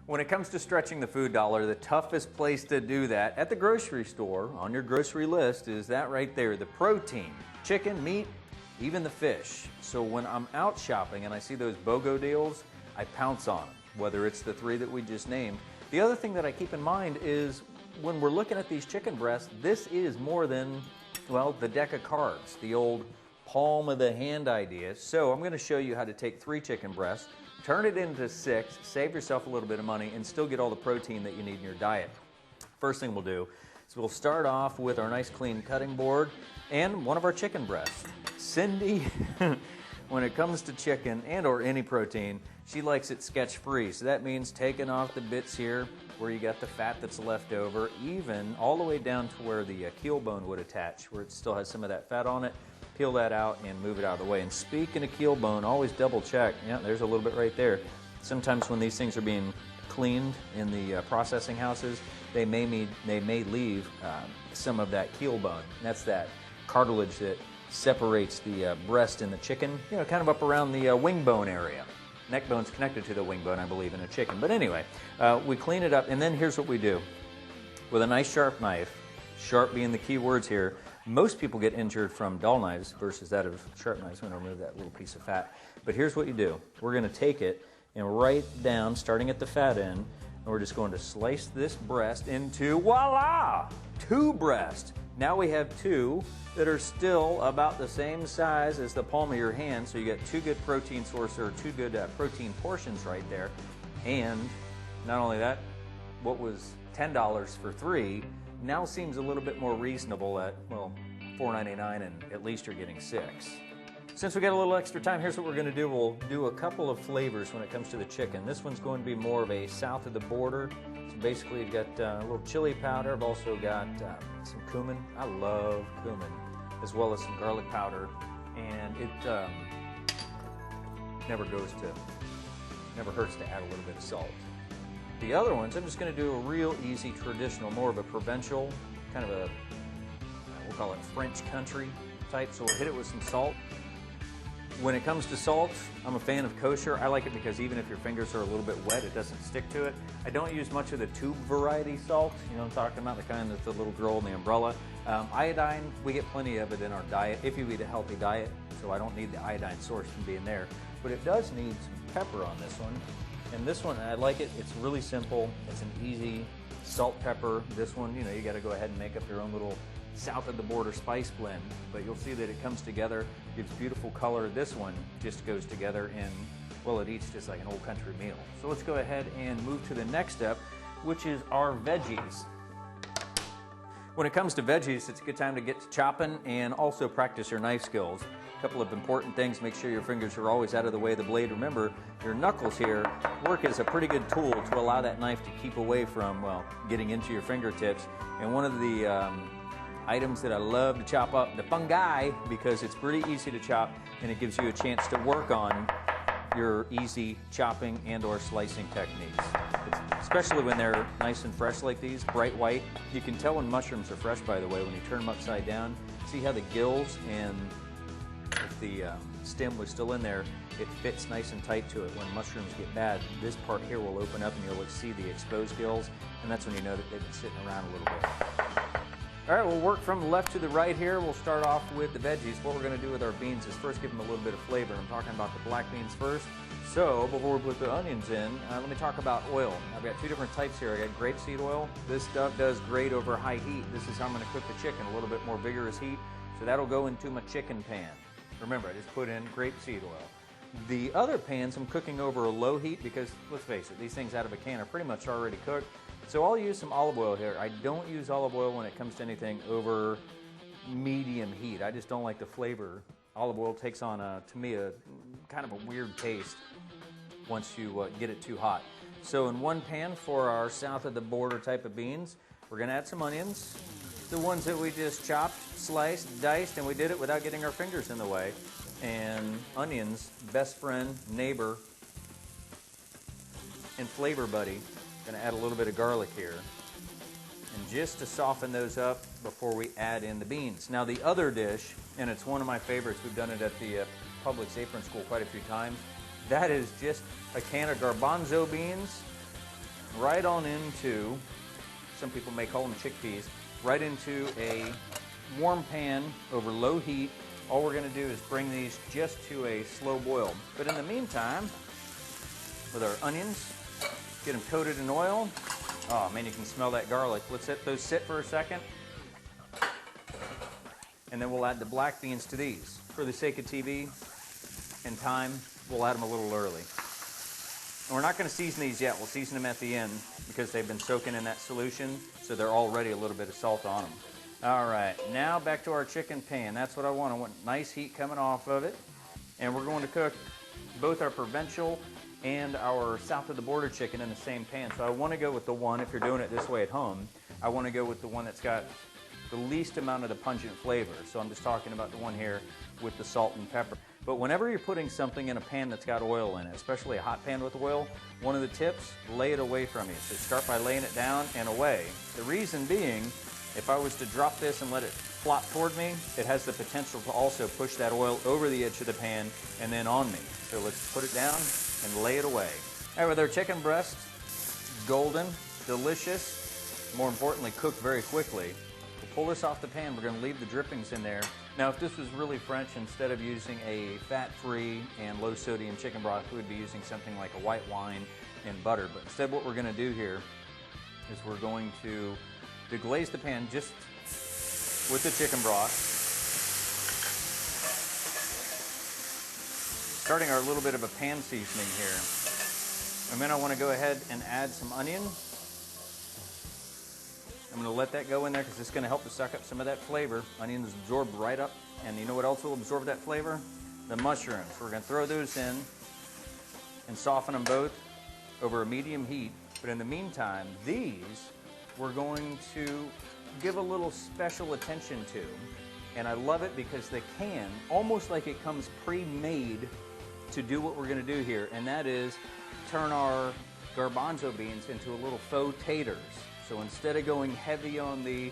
When it comes to stretching the food dollar, the toughest place to do that at the grocery store on your grocery list is that right there, the protein, chicken, meat, even the fish. So when I'm out shopping and I see those BOGO deals, I pounce on them, whether it's the three that we just named. The other thing that I keep in mind is when we're looking at these chicken breasts, this is more than, well, the deck of cards, the old palm of the hand idea. So I'm going to show you how to take 3 chicken breasts, turn it into 6, save yourself a little bit of money, and still get all the protein that you need in your diet. First thing we'll do is we'll start off with our nice clean cutting board and one of our chicken breasts. Cindy, when it comes to chicken and or any protein, she likes it sketch free. So that means taking off the bits here where you got the fat that's left over, even all the way down to where the keel bone would attach, where it still has some of that fat on it. Peel that out and move it out of the way. And speaking of keel bone, always double check. Yeah, there's a little bit right there. Sometimes when these things are being cleaned in the processing houses, they may leave some of that keel bone. And that's that cartilage that separates the breast in the chicken, you know, kind of up around the wing bone area. Neck bone's connected to the wing bone, I believe, in a chicken. But anyway, we clean it up, and then here's what we do. With a nice sharp knife, sharp being the key words here, most people get injured from dull knives versus that of sharp knives. I'm going to remove that little piece of fat. But here's what you do. We're going to take it and right down, starting at the fat end, and we're just going to slice this breast into, voila, 2 breasts. Now we have 2 that are still about the same size as the palm of your hand, so you get 2 good protein sources, or 2 good protein portions right there. And not only that, what was $10 for 3 now seems a little bit more reasonable at, well, $4.99, and at least you're getting 6. Since we got a little extra time, here's what we're going to do. We'll do a couple of flavors when it comes to the chicken. This one's going to be more of a south of the border. So basically you've got a little chili powder. I've also got some cumin. I love cumin, as well as some garlic powder. And it never hurts to add a little bit of salt. The other ones, I'm just going to do a real easy, traditional, more of a provincial, kind of a, we'll call it French country type, so we'll hit it with some salt. When it comes to salt, I'm a fan of kosher. I like it because even if your fingers are a little bit wet, it doesn't stick to it. I don't use much of the tube variety salt, you know what I'm talking about, the kind that's the little girl in the umbrella. Iodine, we get plenty of it in our diet, if you eat a healthy diet, so I don't need the iodine source from being there. But it does need some pepper on this one. And this one, I like it. It's really simple. It's an easy salt, pepper. This one, you know, you got to go ahead and make up your own little south of the border spice blend. But you'll see that it comes together, gives beautiful color. This one just goes together and, well, it eats just like an old country meal. So let's go ahead and move to the next step, which is our veggies. When it comes to veggies, it's a good time to get to chopping and also practice your knife skills. A couple of important things: make sure your fingers are always out of the way of the blade. Remember, your knuckles here work as a pretty good tool to allow that knife to keep away from, well, getting into your fingertips. And one of the items that I love to chop up, the fungi, because it's pretty easy to chop and it gives you a chance to work on your easy chopping and or slicing techniques. Especially when they're nice and fresh like these, bright white. You can tell when mushrooms are fresh, by the way, when you turn them upside down. See how the gills and if the stem was still in there, it fits nice and tight to it. When mushrooms get bad, this part here will open up and you'll see the exposed gills, and that's when you know that they've been sitting around a little bit. All right, we'll work from left to the right here. We'll start off with the veggies. What we're going to do with our beans is first give them a little bit of flavor. I'm talking about the black beans first. So before we put the onions in, let me talk about oil. I've got 2 different types here. I got grapeseed oil. This stuff does great over high heat. This is how I'm going to cook the chicken, a little bit more vigorous heat. So that'll go into my chicken pan. Remember, I just put in grapeseed oil. The other pans I'm cooking over a low heat because, let's face it, these things out of a can are pretty much already cooked. So I'll use some olive oil here. I don't use olive oil when it comes to anything over medium heat. I just don't like the flavor. Olive oil takes on, to me, a kind of a weird taste once you get it too hot. So in one pan for our south of the border type of beans, we're going to add some onions. The ones that we just chopped, sliced, diced, and we did it without getting our fingers in the way. And onions, best friend, neighbor, and flavor buddy. Going to add a little bit of garlic here. And just to soften those up before we add in the beans. Now the other dish, and it's one of my favorites, we've done it at the Publix Apron School quite a few times, that is just a can of garbanzo beans right on into, some people may call them chickpeas, right into a warm pan over low heat. All we're going to do is bring these just to a slow boil. But in the meantime, with our onions, get them coated in oil. Oh man, you can smell that garlic. Let's let those sit for a second. And then we'll add the black beans to these. For the sake of TV and time, we'll add them a little early. And we're not going to season these yet. We'll season them at the end because they've been soaking in that solution, so they're already a little bit of salt on them. All right, now back to our chicken pan. That's what I want. I want nice heat coming off of it. And we're going to cook both our provincial and our south of the border chicken in the same pan. So I want to go with the one, if you're doing it this way at home, I want to go with the one that's got the least amount of the pungent flavor. So I'm just talking about the one here with the salt and pepper. But whenever you're putting something in a pan that's got oil in it, especially a hot pan with oil, one of the tips, lay it away from you. So start by laying it down and away. The reason being, if I was to drop this and let it flop toward me, it has the potential to also push that oil over the edge of the pan and then on me. So let's put it down and lay it away. All right, with our chicken breast, golden, delicious, more importantly, cooked very quickly. We'll pull this off the pan. We're going to leave the drippings in there. Now, if this was really French, instead of using a fat-free and low-sodium chicken broth, we would be using something like a white wine and butter. But instead, what we're going to do here is we're going to deglaze the pan just with the chicken broth. Starting our little bit of a pan seasoning here. And then I want to go ahead and add some onion. I'm going to let that go in there because it's going to help to suck up some of that flavor. Onions absorb right up. And you know what else will absorb that flavor? The mushrooms. We're going to throw those in and soften them both over a medium heat. But in the meantime, these we're going to give a little special attention to. And I love it because the can, almost like it comes pre-made to do what we're going to do here. And that is turn our garbanzo beans into a little faux taters. So instead of going heavy on the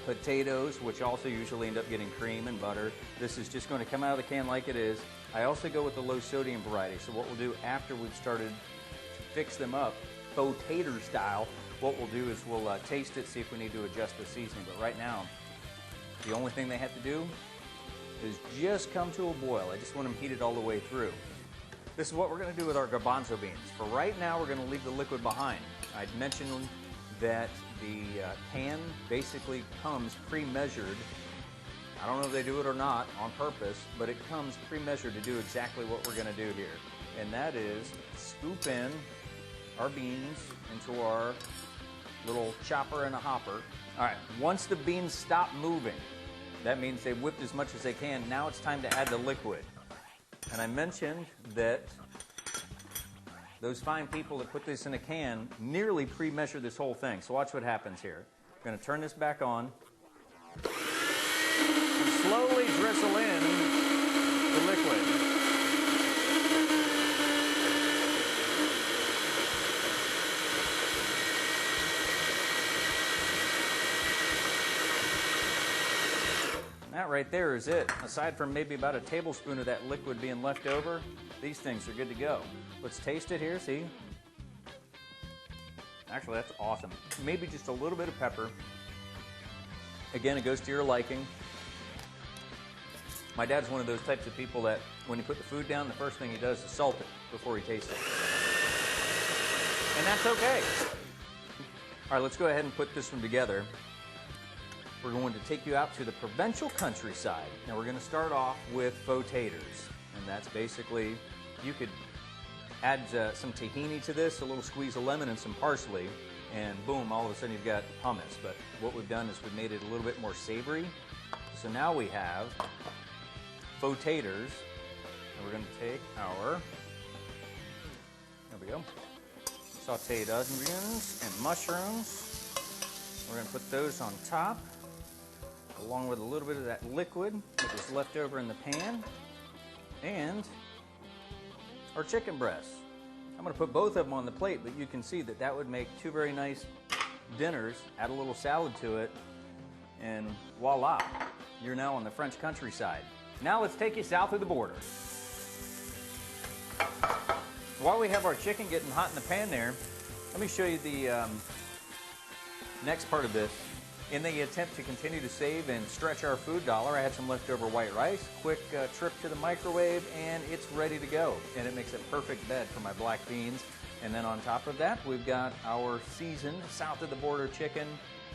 potatoes, which also usually end up getting cream and butter, this is just going to come out of the can like it is. I also go with the low sodium variety. So what we'll do after we've started to fix them up, faux tater style, what we'll do is we'll taste it, see if we need to adjust the seasoning. But right now, the only thing they have to do is just come to a boil. I just want them heated all the way through. This is what we're going to do with our garbanzo beans. For right now, we're going to leave the liquid behind. I'd mentioned that the pan basically comes pre-measured. I don't know if they do it or not on purpose, but it comes pre-measured to do exactly what we're going to do here. And that is scoop in our beans into our little chopper and a hopper. All right, once the beans stop moving, that means they've whipped as much as they can. Now it's time to add the liquid. And I mentioned that those fine people that put this in a can nearly pre-measure this whole thing. So watch what happens here. I'm going to turn this back on. And slowly drizzle in the liquid. That right there is it. Aside from maybe about a tablespoon of that liquid being left over, these things are good to go. Let's taste it here, see? Actually, that's awesome. Maybe just a little bit of pepper. Again, it goes to your liking. My dad's one of those types of people that when you put the food down, the first thing he does is salt it before he tastes it. And that's okay. All right, let's go ahead and put this one together. We're going to take you out to the provincial countryside. Now we're going to start off with faux taters. And that's basically, you could add some tahini to this, a little squeeze of lemon and some parsley, and boom, all of a sudden you've got hummus. But what we've done is we've made it a little bit more savory. So now we have faux taters. And we're going to take our, there we go, sauteed onions and mushrooms. We're going to put those on top, along with a little bit of that liquid that was left over in the pan, and our chicken breasts. I'm going to put both of them on the plate, but you can see that that would make two very nice dinners. Add a little salad to it, and voila, you're now on the French countryside. Now let's take you south of the border. While we have our chicken getting hot in the pan there, Let me show you the next part of this. In the attempt to continue to save and stretch our food dollar, I had some leftover white rice, quick trip to the microwave, and it's ready to go. And it makes a perfect bed for my black beans. And then on top of that, we've got our seasoned south of the border chicken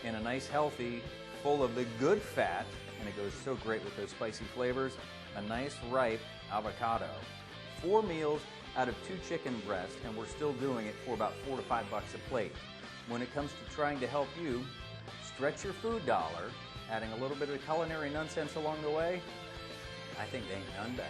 in a nice healthy, full of the good fat, and it goes so great with those spicy flavors, a nice ripe avocado. 4 meals out of 2 chicken breasts, and we're still doing it for about $4 to $5 a plate. When it comes to trying to help you stretch your food dollar, adding a little bit of culinary nonsense along the way, I think they ain't none better.